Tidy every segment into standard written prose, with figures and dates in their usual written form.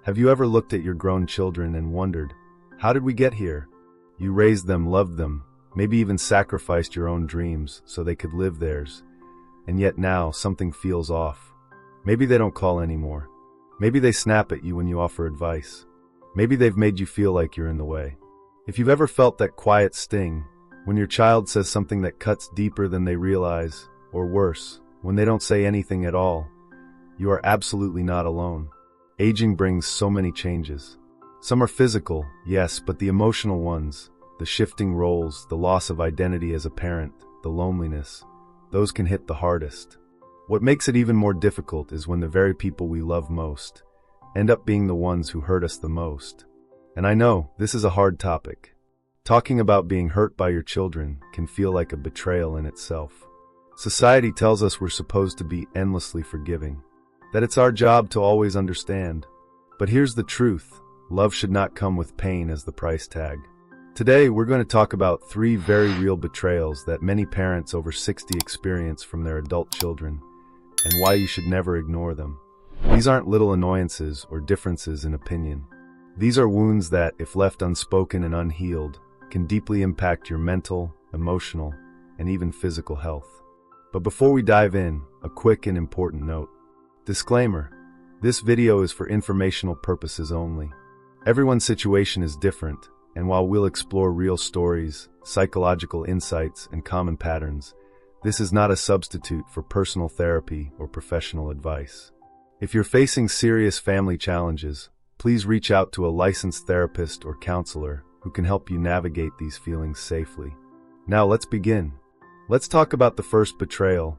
Have you ever looked at your grown children and wondered, how did we get here? You raised them, loved them, maybe even sacrificed your own dreams so they could live theirs. And yet now something feels off. Maybe they don't call anymore. Maybe they snap at you when you offer advice. Maybe they've made you feel like you're in the way. If you've ever felt that quiet sting, when your child says something that cuts deeper than they realize, or worse, when they don't say anything at all, you are absolutely not alone. Aging brings so many changes. Some are physical, yes, but the emotional ones, the shifting roles, the loss of identity as a parent, the loneliness, those can hit the hardest. What makes it even more difficult is when the very people we love most end up being the ones who hurt us the most. And I know, this is a hard topic. Talking about being hurt by your children can feel like a betrayal in itself. Society tells us we're supposed to be endlessly forgiving, that it's our job to always understand. But here's the truth, love should not come with pain as the price tag. Today, we're going to talk about 3 very real betrayals that many parents over 60 experience from their adult children, and why you should never ignore them. These aren't little annoyances or differences in opinion. These are wounds that, if left unspoken and unhealed, can deeply impact your mental, emotional, and even physical health. But before we dive in, a quick and important note. Disclaimer: this video is for informational purposes only. Everyone's situation is different, and while we'll explore real stories, psychological insights, and common patterns, this is not a substitute for personal therapy or professional advice. If you're facing serious family challenges, please reach out to a licensed therapist or counselor who can help you navigate these feelings safely. Now let's begin. Let's talk about the first betrayal,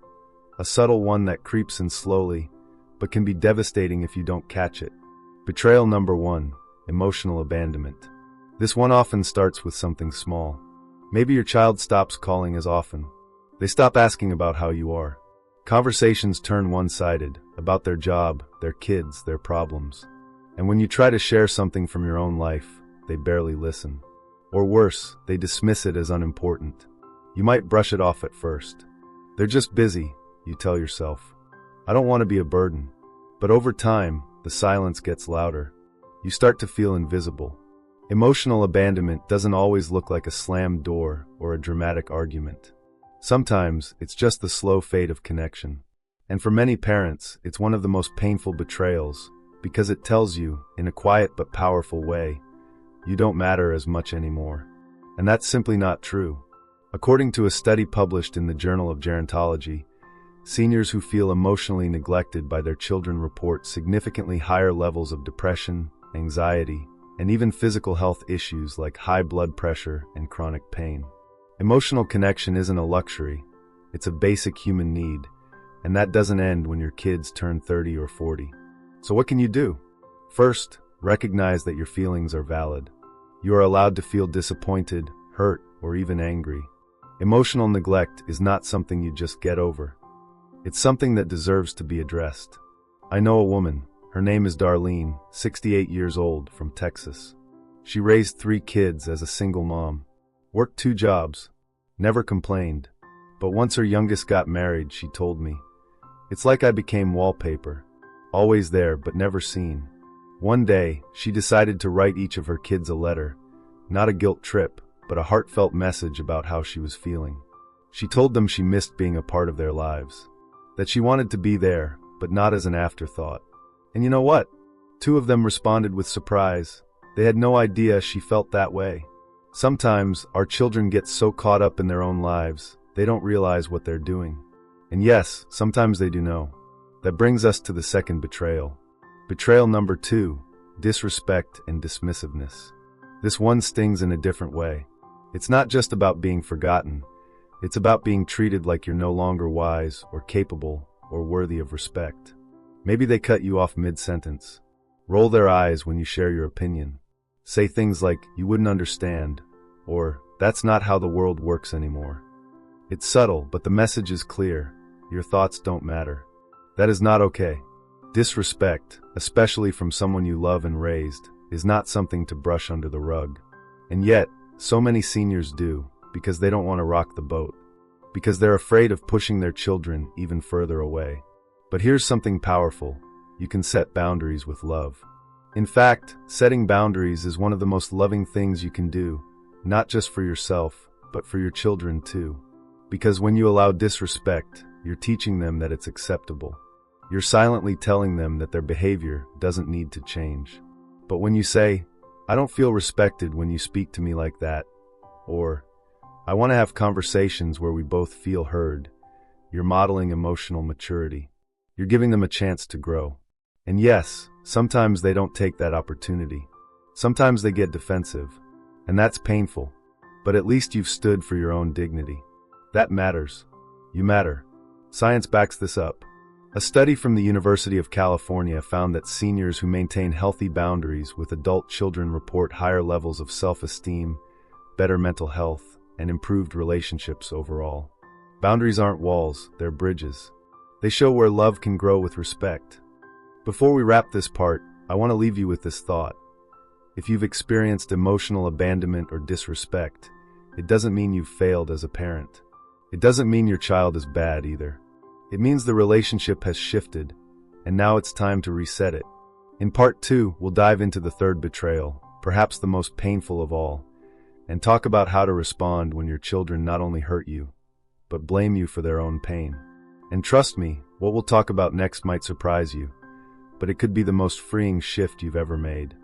a subtle one that creeps in slowly, but can be devastating if you don't catch it. Betrayal number 1, emotional abandonment. This one often starts with something small. Maybe your child stops calling as often. They stop asking about how you are. Conversations turn one-sided, about their job, their kids, their problems. And when you try to share something from your own life, they barely listen. Or worse, they dismiss it as unimportant. You might brush it off at first. They're just busy, you tell yourself. I don't want to be a burden. But over time, the silence gets louder. You start to feel invisible. Emotional abandonment doesn't always look like a slammed door or a dramatic argument. Sometimes, it's just the slow fade of connection. And for many parents, it's one of the most painful betrayals, because it tells you, in a quiet but powerful way, you don't matter as much anymore. And that's simply not true. According to a study published in the Journal of Gerontology, seniors who feel emotionally neglected by their children report significantly higher levels of depression, anxiety, and even physical health issues like high blood pressure and chronic pain. Emotional connection isn't a luxury, it's a basic human need, and that doesn't end when your kids turn 30 or 40. So what can you do? First, recognize that your feelings are valid. You are allowed to feel disappointed, hurt, or even angry. Emotional neglect is not something you just get over. It's something that deserves to be addressed. I know a woman, her name is Darlene, 68 years old, from Texas. She raised 3 kids as a single mom, worked 2 jobs, never complained. But once her youngest got married, she told me, "It's like I became wallpaper, always there but never seen." One day, she decided to write each of her kids a letter, not a guilt trip, but a heartfelt message about how she was feeling. She told them she missed being a part of their lives, that she wanted to be there, but not as an afterthought. And you know what? 2 of them responded with surprise. They had no idea she felt that way. Sometimes, our children get so caught up in their own lives, they don't realize what they're doing. And yes, sometimes they do know. That brings us to the second betrayal. Betrayal number 2, disrespect and dismissiveness. This one stings in a different way. It's not just about being forgotten. It's about being treated like you're no longer wise or capable or worthy of respect. Maybe they cut you off mid-sentence, roll their eyes when you share your opinion, say things like, "You wouldn't understand," or "That's not how the world works anymore." It's subtle, but the message is clear. Your thoughts don't matter. That is not okay. Disrespect, especially from someone you love and raised, is not something to brush under the rug. And yet, so many seniors do, because they don't want to rock the boat, because they're afraid of pushing their children even further away. But here's something powerful. You can set boundaries with love. In fact, setting boundaries is one of the most loving things you can do, not just for yourself, but for your children too. Because when you allow disrespect, you're teaching them that it's acceptable. You're silently telling them that their behavior doesn't need to change. But when you say, "I don't feel respected when you speak to me like that," or "I want to have conversations where we both feel heard," you're modeling emotional maturity. You're giving them a chance to grow. And yes, sometimes they don't take that opportunity. Sometimes they get defensive. And that's painful. But at least you've stood for your own dignity. That matters. You matter. Science backs this up. A study from the University of California found that seniors who maintain healthy boundaries with adult children report higher levels of self-esteem, better mental health, and improved relationships overall. Boundaries aren't walls, they're bridges. They show where love can grow with respect. Before we wrap this part, I want to leave you with this thought. If you've experienced emotional abandonment or disrespect, it doesn't mean you've failed as a parent. It doesn't mean your child is bad either. It means the relationship has shifted, and now it's time to reset it. In part 2, we'll dive into the third betrayal, perhaps the most painful of all, and talk about how to respond when your children not only hurt you, but blame you for their own pain. And trust me, what we'll talk about next might surprise you, but it could be the most freeing shift you've ever made.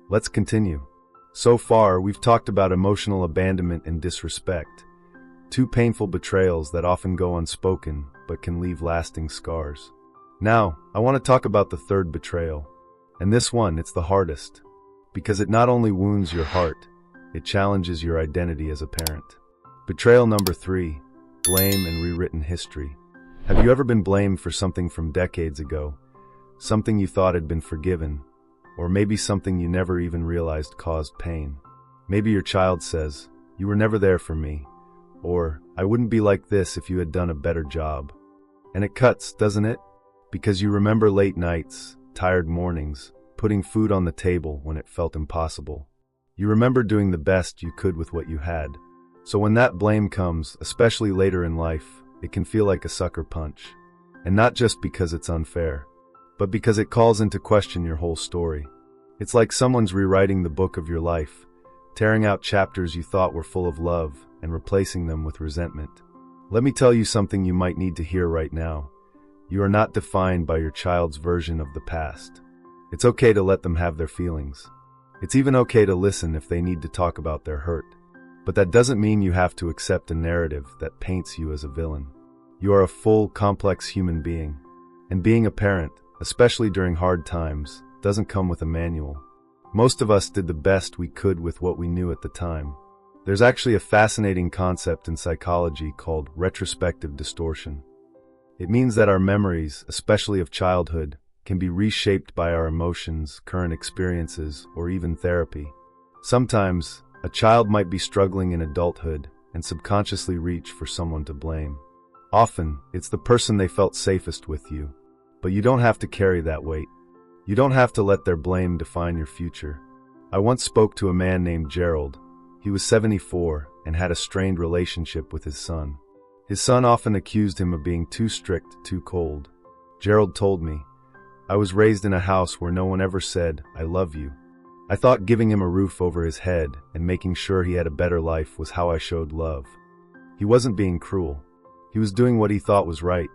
Let's continue. So far, we've talked about emotional abandonment and disrespect, two painful betrayals that often go unspoken but can leave lasting scars. Now, I want to talk about the third betrayal. And this one, it's the hardest, because it not only wounds your heart, it challenges your identity as a parent. Betrayal number 3, blame and rewritten history. Have you ever been blamed for something from decades ago? Something you thought had been forgiven, or maybe something you never even realized caused pain. Maybe your child says, "You were never there for me," or "I wouldn't be like this if you had done a better job." And it cuts, doesn't it? Because you remember late nights, tired mornings, putting food on the table when it felt impossible. You remember doing the best you could with what you had. So when that blame comes, especially later in life, it can feel like a sucker punch. And not just because it's unfair, but because it calls into question your whole story. It's like someone's rewriting the book of your life, tearing out chapters you thought were full of love and replacing them with resentment. Let me tell you something you might need to hear right now. You are not defined by your child's version of the past. It's okay to let them have their feelings. It's even okay to listen if they need to talk about their hurt. But that doesn't mean you have to accept a narrative that paints you as a villain. You are a full, complex human being. And being a parent, especially during hard times, doesn't come with a manual. Most of us did the best we could with what we knew at the time. There's actually a fascinating concept in psychology called retrospective distortion. It means that our memories, especially of childhood, can be reshaped by our emotions, current experiences, or even therapy. Sometimes, a child might be struggling in adulthood and subconsciously reach for someone to blame. Often, it's the person they felt safest with you. But you don't have to carry that weight. You don't have to let their blame define your future. I once spoke to a man named Gerald. He was 74 and had a strained relationship with his son. His son often accused him of being too strict, too cold. Gerald told me, "I was raised in a house where no one ever said, 'I love you.' I thought giving him a roof over his head and making sure he had a better life was how I showed love." He wasn't being cruel. He was doing what he thought was right.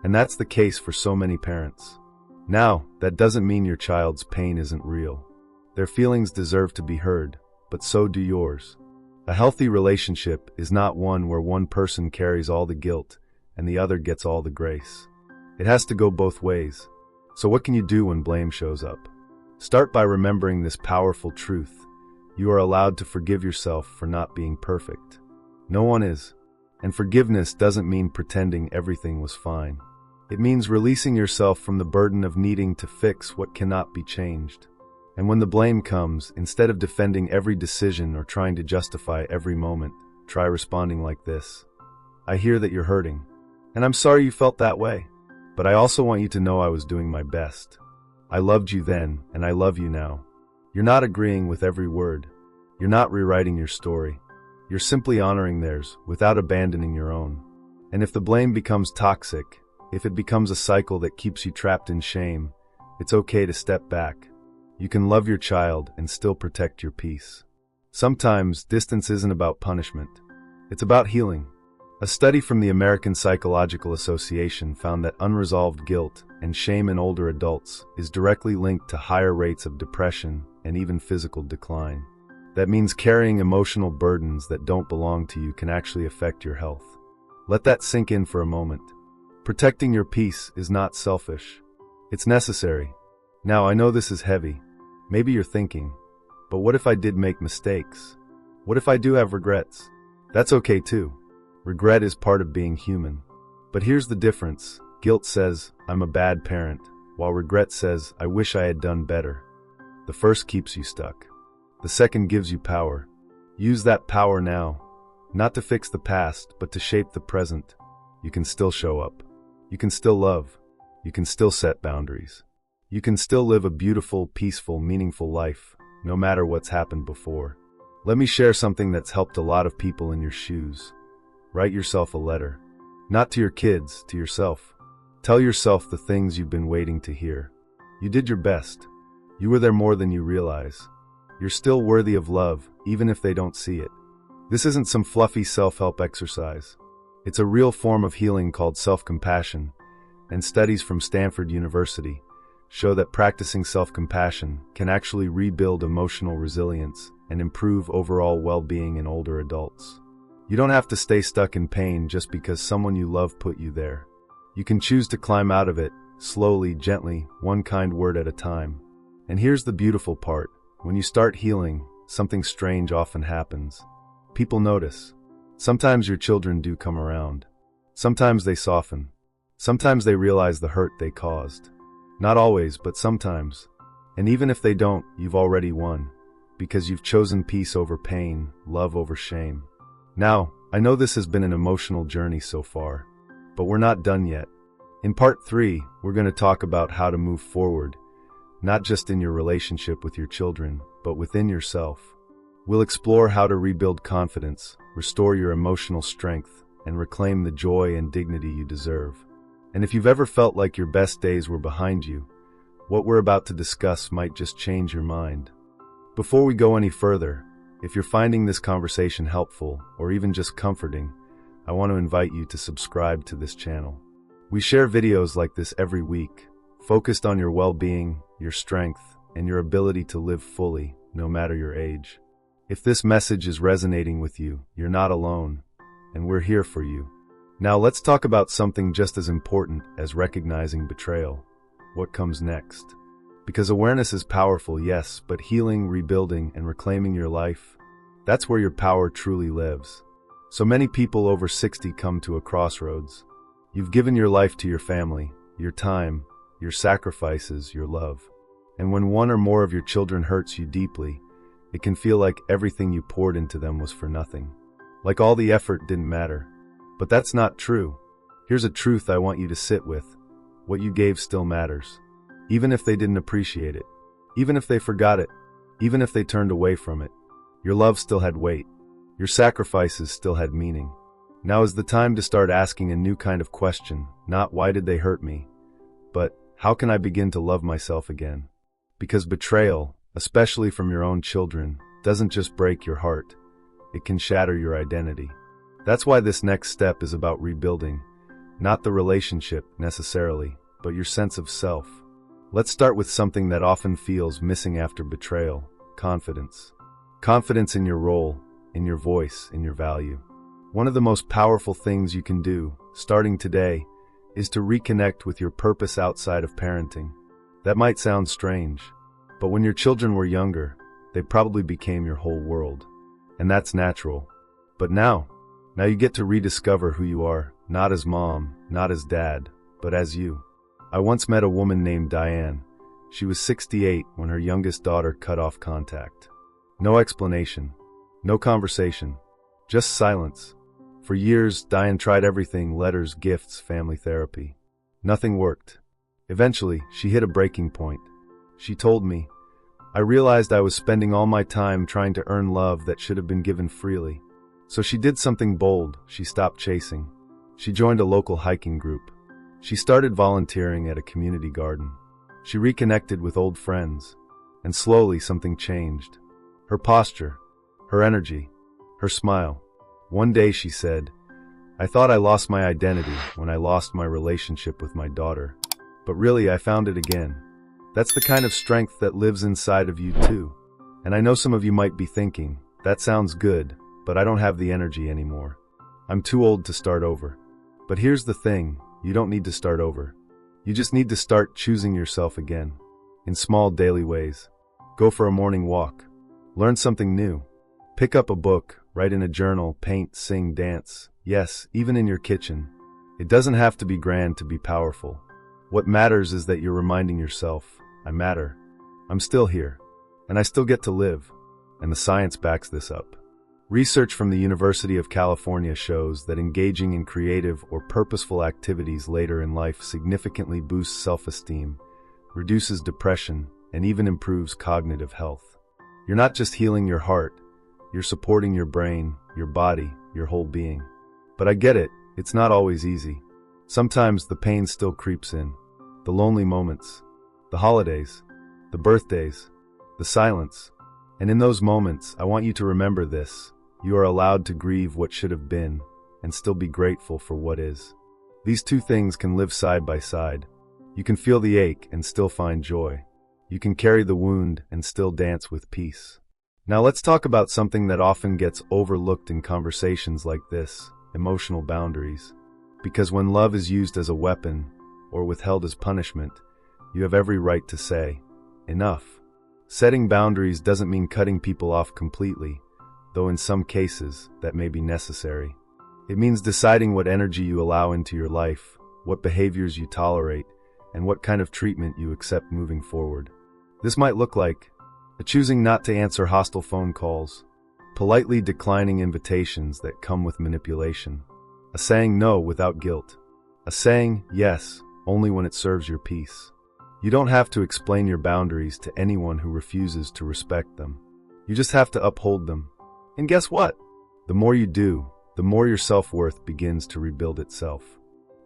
And that's the case for so many parents. Now, that doesn't mean your child's pain isn't real. Their feelings deserve to be heard, but so do yours. A healthy relationship is not one where one person carries all the guilt and the other gets all the grace. It has to go both ways. So what can you do when blame shows up? Start by remembering this powerful truth. You are allowed to forgive yourself for not being perfect. No one is. And forgiveness doesn't mean pretending everything was fine. It means releasing yourself from the burden of needing to fix what cannot be changed. And when the blame comes, instead of defending every decision or trying to justify every moment, try responding like this. "I hear that you're hurting, and I'm sorry you felt that way. But I also want you to know I was doing my best. I loved you then, and I love you now." You're not agreeing with every word. You're not rewriting your story. You're simply honoring theirs without abandoning your own. And if the blame becomes toxic, if it becomes a cycle that keeps you trapped in shame, it's okay to step back. You can love your child and still protect your peace. Sometimes, distance isn't about punishment. It's about healing. A study from the American Psychological Association found that unresolved guilt and shame in older adults is directly linked to higher rates of depression and even physical decline. That means carrying emotional burdens that don't belong to you can actually affect your health. Let that sink in for a moment. Protecting your peace is not selfish. It's necessary. Now, I know this is heavy. Maybe you're thinking, but what if I did make mistakes? What if I do have regrets? That's okay too. Regret is part of being human. But here's the difference. Guilt says, I'm a bad parent, while regret says, I wish I had done better. The first keeps you stuck. The second gives you power. Use that power now, not to fix the past, but to shape the present. You can still show up. You can still love. You can still set boundaries. You can still live a beautiful, peaceful, meaningful life, no matter what's happened before. Let me share something that's helped a lot of people in your shoes. Write yourself a letter. Not to your kids, to yourself. Tell yourself the things you've been waiting to hear. You did your best. You were there more than you realize. You're still worthy of love, even if they don't see it. This isn't some fluffy self-help exercise. It's a real form of healing called self-compassion, and studies from Stanford University show that practicing self-compassion can actually rebuild emotional resilience and improve overall well-being in older adults. You don't have to stay stuck in pain just because someone you love put you there. You can choose to climb out of it, slowly, gently, one kind word at a time. And here's the beautiful part. When you start healing, something strange often happens. People notice. Sometimes your children do come around. Sometimes they soften. Sometimes they realize the hurt they caused. Not always, but sometimes. And even if they don't, you've already won. Because you've chosen peace over pain, love over shame. Now, I know this has been an emotional journey so far, but we're not done yet. In part 3, we're going to talk about how to move forward, not just in your relationship with your children, but within yourself. We'll explore how to rebuild confidence, restore your emotional strength, and reclaim the joy and dignity you deserve. And if you've ever felt like your best days were behind you, what we're about to discuss might just change your mind. Before we go any further, if you're finding this conversation helpful or even just comforting, I want to invite you to subscribe to this channel. We share videos like this every week, focused on your well-being, your strength, and your ability to live fully, no matter your age. If this message is resonating with you, you're not alone, and we're here for you. Now let's talk about something just as important as recognizing betrayal. What comes next? Because awareness is powerful, yes, but healing, rebuilding, and reclaiming your life, that's where your power truly lives. So many people over 60 come to a crossroads. You've given your life to your family, your time, your sacrifices, your love. And when one or more of your children hurts you deeply, it can feel like everything you poured into them was for nothing. Like all the effort didn't matter. But that's not true. Here's a truth I want you to sit with. What you gave still matters. Even if they didn't appreciate it. Even if they forgot it. Even if they turned away from it. Your love still had weight. Your sacrifices still had meaning. Now is the time to start asking a new kind of question. Not why did they hurt me? But how can I begin to love myself again? Because betrayal, especially from your own children, doesn't just break your heart. It can shatter your identity. That's why this next step is about rebuilding, not the relationship necessarily, but your sense of self. Let's start with something that often feels missing after betrayal: confidence. Confidence in your role, in your voice, in your value. One of the most powerful things you can do, starting today, is to reconnect with your purpose outside of parenting. That might sound strange, but when your children were younger, they probably became your whole world. And that's natural. But now you get to rediscover who you are, not as mom, not as dad, but as you. I once met a woman named Diane. She was 68 when her youngest daughter cut off contact. No explanation, no conversation, just silence. For years, Diane tried everything: letters, gifts, family therapy. Nothing worked. Eventually, she hit a breaking point. She told me, I realized I was spending all my time trying to earn love that should have been given freely. So she did something bold. She stopped chasing. She joined a local hiking group. She started volunteering at a community garden. She reconnected with old friends. And slowly something changed. Her posture, her energy, her smile. One day she said, "I thought I lost my identity when I lost my relationship with my daughter. But really, I found it again." That's the kind of strength that lives inside of you too. And I know some of you might be thinking, that sounds good, but I don't have the energy anymore. I'm too old to start over. But here's the thing, you don't need to start over. You just need to start choosing yourself again. In small daily ways. Go for a morning walk. Learn something new. Pick up a book, write in a journal, paint, sing, dance. Yes, even in your kitchen. It doesn't have to be grand to be powerful. What matters is that you're reminding yourself, I matter. I'm still here. And I still get to live. And the science backs this up. Research from the University of California shows that engaging in creative or purposeful activities later in life significantly boosts self-esteem, reduces depression, and even improves cognitive health. You're not just healing your heart, you're supporting your brain, your body, your whole being. But I get it, it's not always easy. Sometimes the pain still creeps in. The lonely moments, the holidays, the birthdays, the silence. And in those moments, I want you to remember this. You are allowed to grieve what should have been and still be grateful for what is. These two things can live side by side. You can feel the ache and still find joy. You can carry the wound and still dance with peace. Now let's talk about something that often gets overlooked in conversations like this, emotional boundaries. Because when love is used as a weapon or withheld as punishment, you have every right to say, enough. Setting boundaries doesn't mean cutting people off completely, though in some cases that may be necessary. It means deciding what energy you allow into your life, what behaviors you tolerate, and what kind of treatment you accept moving forward. This might look like choosing not to answer hostile phone calls, politely declining invitations that come with manipulation, a saying no without guilt, a saying yes only when it serves your peace. You don't have to explain your boundaries to anyone who refuses to respect them. You just have to uphold them. And guess what? The more you do, the more your self-worth begins to rebuild itself.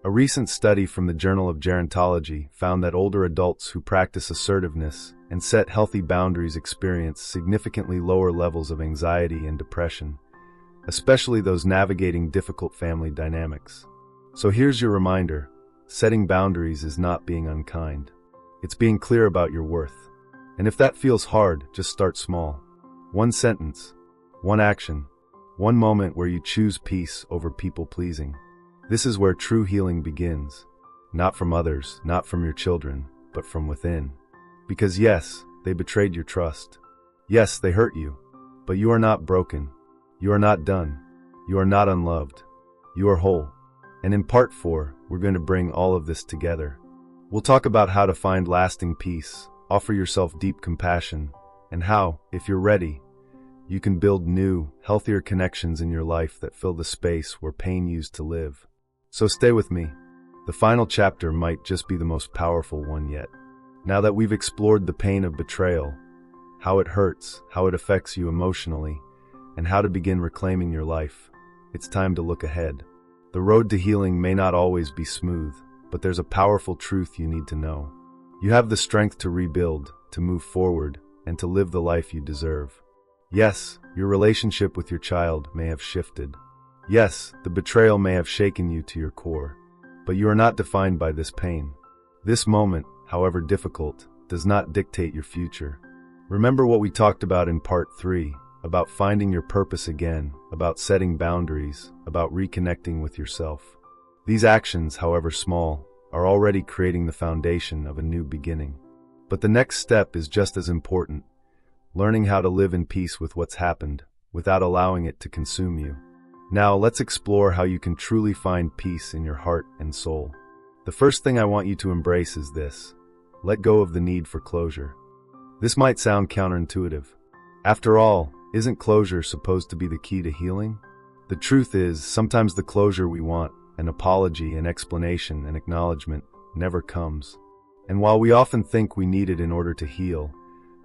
A recent study from the Journal of Gerontology found that older adults who practice assertiveness and set healthy boundaries experience significantly lower levels of anxiety and depression, especially those navigating difficult family dynamics. So here's your reminder, setting boundaries is not being unkind. It's being clear about your worth. And if that feels hard, just start small. One sentence, one action, one moment where you choose peace over people-pleasing. This is where true healing begins. Not from others, not from your children, but from within. Because yes, they betrayed your trust. Yes, they hurt you. But you are not broken. You are not done. You are not unloved. You are whole. And in part 4, we're going to bring all of this together. We'll talk about how to find lasting peace, offer yourself deep compassion, and how, if you're ready, you can build new, healthier connections in your life that fill the space where pain used to live. So stay with me. The final chapter might just be the most powerful one yet. Now that we've explored the pain of betrayal, how it hurts, how it affects you emotionally, and how to begin reclaiming your life, it's time to look ahead. The road to healing may not always be smooth, but there's a powerful truth you need to know. You have the strength to rebuild, to move forward, and to live the life you deserve. Yes, your relationship with your child may have shifted. Yes, the betrayal may have shaken you to your core. But you are not defined by this pain. This moment, however difficult, does not dictate your future. Remember what we talked about in part 3, about finding your purpose again, about setting boundaries, about reconnecting with yourself. These actions, however small, are already creating the foundation of a new beginning. But the next step is just as important, learning how to live in peace with what's happened, without allowing it to consume you. Now, let's explore how you can truly find peace in your heart and soul. The first thing I want you to embrace is this: let go of the need for closure. This might sound counterintuitive. After all, isn't closure supposed to be the key to healing? The truth is, sometimes the closure we want, an apology, an explanation, an acknowledgement, never comes. And while we often think we need it in order to heal,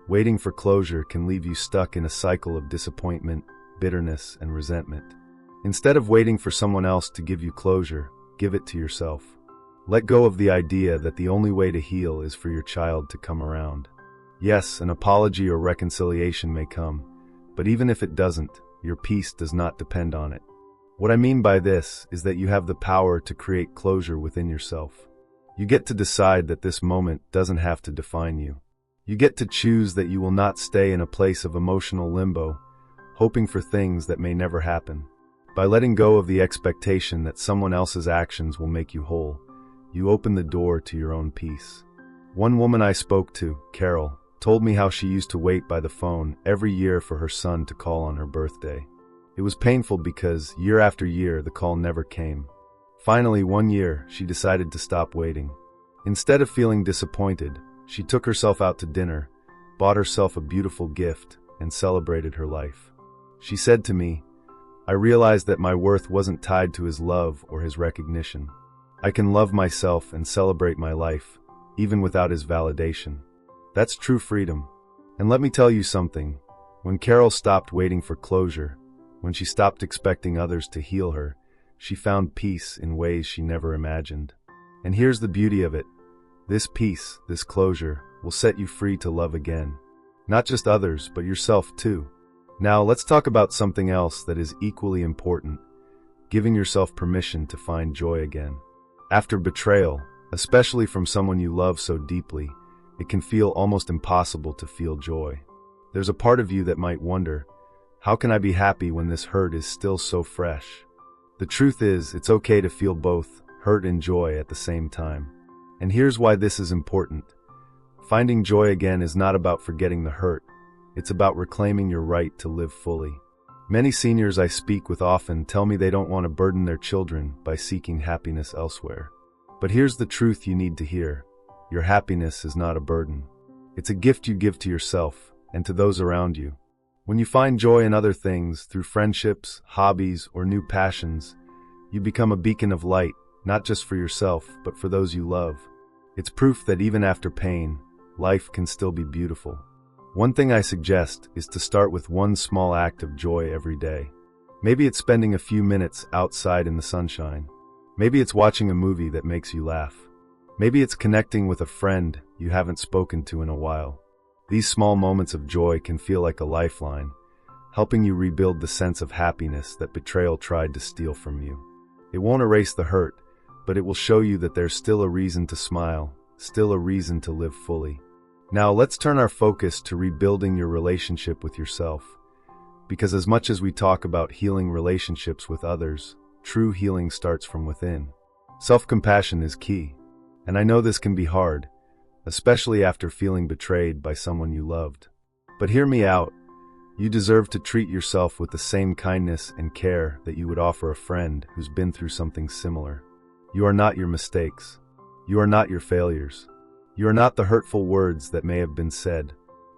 waiting for closure can leave you stuck in a cycle of disappointment, bitterness, and resentment. Instead of waiting for someone else to give you closure, give it to yourself. Let go of the idea that the only way to heal is for your child to come around. Yes, an apology or reconciliation may come, but even if it doesn't, your peace does not depend on it. What I mean by this is that you have the power to create closure within yourself. You get to decide that this moment doesn't have to define you. You get to choose that you will not stay in a place of emotional limbo, hoping for things that may never happen. By letting go of the expectation that someone else's actions will make you whole, you open the door to your own peace. One woman I spoke to, Carol, told me how she used to wait by the phone every year for her son to call on her birthday. It was painful because year after year the call never came. Finally, one year, she decided to stop waiting. Instead of feeling disappointed, she took herself out to dinner, bought herself a beautiful gift, and celebrated her life. She said to me, "I realized that my worth wasn't tied to his love or his recognition. I can love myself and celebrate my life, even without his validation. That's true freedom." And let me tell you something. When Carol stopped waiting for closure, when she stopped expecting others to heal her, she found peace in ways she never imagined. And here's the beauty of it. This peace, this closure, will set you free to love again. Not just others, but yourself too. Now let's talk about something else that is equally important, giving yourself permission to find joy again. After betrayal, especially from someone you love so deeply, it can feel almost impossible to feel joy. There's a part of you that might wonder, how can I be happy when this hurt is still so fresh? The truth is, it's okay to feel both hurt and joy at the same time. And here's why this is important. Finding joy again is not about forgetting the hurt. It's about reclaiming your right to live fully. Many seniors I speak with often tell me they don't want to burden their children by seeking happiness elsewhere. But here's the truth you need to hear. Your happiness is not a burden. It's a gift you give to yourself and to those around you. When you find joy in other things, through friendships, hobbies, or new passions, you become a beacon of light, not just for yourself, but for those you love. It's proof that even after pain, life can still be beautiful. One thing I suggest is to start with one small act of joy every day. Maybe it's spending a few minutes outside in the sunshine. Maybe it's watching a movie that makes you laugh. Maybe it's connecting with a friend you haven't spoken to in a while. These small moments of joy can feel like a lifeline, helping you rebuild the sense of happiness that betrayal tried to steal from you. It won't erase the hurt, but it will show you that there's still a reason to smile, still a reason to live fully. Now let's turn our focus to rebuilding your relationship with yourself. Because as much as we talk about healing relationships with others, true healing starts from within. Self-compassion is key. And I know this can be hard, especially after feeling betrayed by someone you loved. But hear me out. You deserve to treat yourself with the same kindness and care that you would offer a friend who's been through something similar. You are not your mistakes. You are not your failures. You are not the hurtful words that may have been said.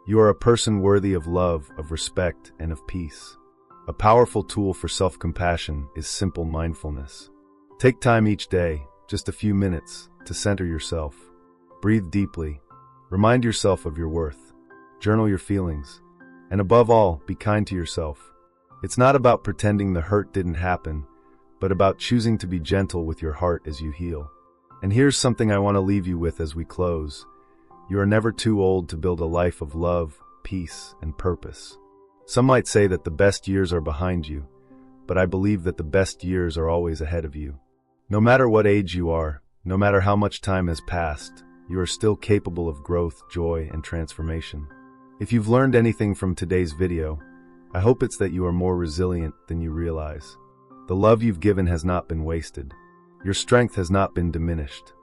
You are a person worthy of love, of respect, and of peace. A powerful tool for self-compassion is simple mindfulness. Take time each day, just a few minutes, to center yourself. Breathe deeply. Remind yourself of your worth. Journal your feelings. And above all, be kind to yourself. It's not about pretending the hurt didn't happen, but about choosing to be gentle with your heart as you heal. And here's something I want to leave you with as we close. You are never too old to build a life of love, peace, and purpose. Some might say that the best years are behind you, but I believe that the best years are always ahead of you. No matter what age you are, no matter how much time has passed, you are still capable of growth, joy, and transformation. If you've learned anything from today's video, I hope it's that you are more resilient than you realize. The love you've given has not been wasted. Your strength has not been diminished.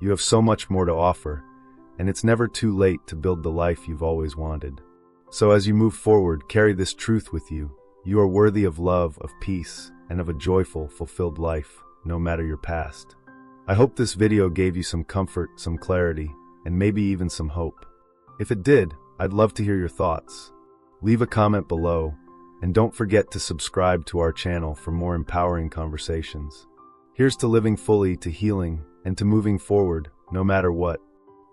You have so much more to offer, and it's never too late to build the life you've always wanted. So as you move forward, carry this truth with you. You are worthy of love, of peace, and of a joyful, fulfilled life, no matter your past. I hope this video gave you some comfort, some clarity, and maybe even some hope. If it did, I'd love to hear your thoughts. Leave a comment below, and don't forget to subscribe to our channel for more empowering conversations. Here's to living fully, to healing, and to moving forward, no matter what.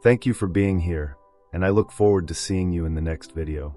Thank you for being here, and I look forward to seeing you in the next video.